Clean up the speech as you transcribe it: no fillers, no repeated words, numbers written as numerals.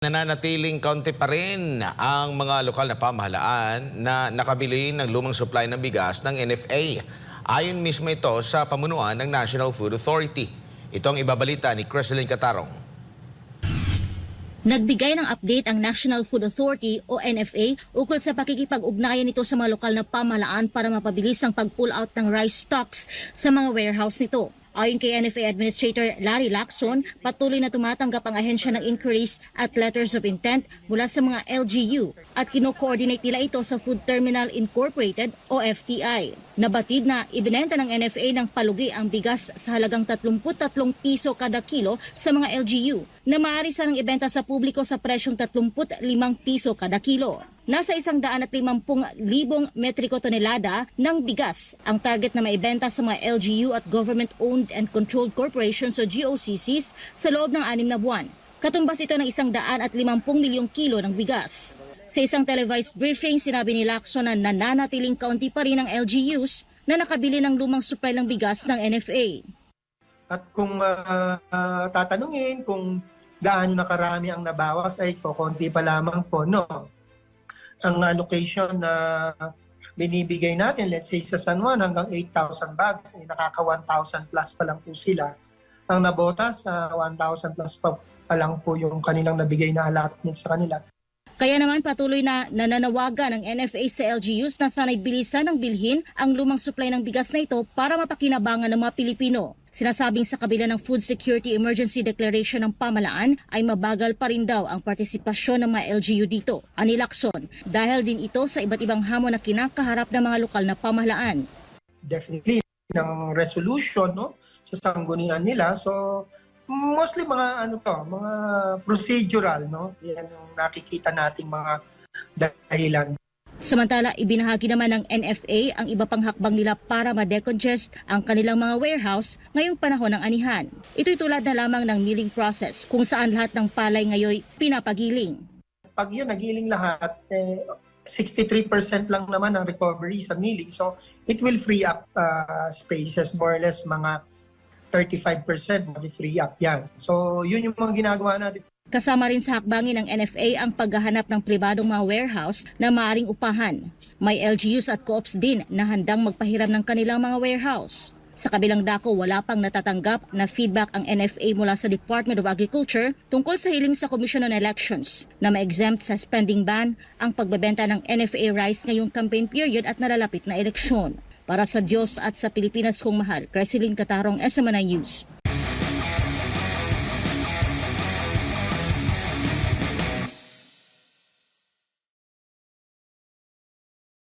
Nananatiling kaunti pa rin ang mga lokal na pamahalaan na nakabili ng lumang supply ng bigas ng NFA. Ayon mismo ito sa pamunuan ng National Food Authority. Ito ang ibabalita ni Creselyn Catarong. Nagbigay ng update ang National Food Authority o NFA ukol sa pakikipag-ugnayan nito sa mga lokal na pamahalaan para mapabilis ang pag-pull out ng rice stocks sa mga warehouse nito. Ayon kay NFA Administrator Larry Lacson, patuloy na tumatanggap ang ahensya ng inquiries at letters of intent mula sa mga LGU at kino-coordinate nila ito sa Food Terminal Incorporated o FTI. Nabatid na ibinenta ng NFA ng palugi ang bigas sa halagang 33 piso kada kilo sa mga LGU na maaari sanang ibenta sa publiko sa presyong 35 piso kada kilo. Nasa 150,000 metriko tonelada ng bigas ang target na maibenta sa mga LGU at government-owned and controlled corporations o GOCCs sa loob ng 6 na buwan. Katumbas ito ng 150 milyong kilo ng bigas. Sa isang televised briefing, sinabi ni Lacson na nananatiling kaunti pa rin ang LGUs na nakabili ng lumang supply ng bigas ng NFA. At kung tatanungin kung gaano na karami ang nabawas, ay konti pa lamang po, no? Ang allocation na binibigay natin, let's say sa San Juan, hanggang 8,000 bags, ay nakaka 1,000 plus pa lang po sila. Ang nabotas, 1,000 plus pa lang po yung kanilang nabigay na allotment sa kanila. Kaya naman patuloy na nananawagan ng NFA sa LGUs na sana'y bilisan ng bilhin ang lumang supply ng bigas na ito para mapakinabangan ng mga Pilipino. Sinasabing sa kabila ng Food Security Emergency Declaration ng pamahalaan ay mabagal pa rin daw ang partisipasyon ng mga LGU dito. Ani Lacson, dahil din ito sa iba't ibang hamon na kinakaharap ng mga lokal na pamahalaan. Definitely, ng resolution, no, sa sanggunian nila. So, mostly mga mga procedural, no? Yan yung nakikita nating mga dahilan. Samantala, ibinahagi naman ng NFA ang iba pang hakbang nila para ma-decongest ang kanilang mga warehouse ngayong panahon ng anihan. Ito'y tulad na lamang ng milling process kung saan lahat ng palay ngayon pinapagiling. Pag yun nagiling lahat, 63% lang naman ang recovery sa milling. So, it will free up spaces, more or less mga 35% free up yan. So, yun yung mga ginagawa natin. Kasama rin sa hakbangin ng NFA ang paghahanap ng pribadong mga warehouse na maaaring upahan. May LGUs at co-ops din na handang magpahiram ng kanilang mga warehouse. Sa kabilang dako, wala pang natatanggap na feedback ang NFA mula sa Department of Agriculture tungkol sa hiling sa Commission on Elections na ma-exempt sa spending ban ang pagbebenta ng NFA rice ngayong campaign period at nalalapit na eleksyon. Para sa Diyos at sa Pilipinas kong mahal, Creselyn Catarong, SMNI News.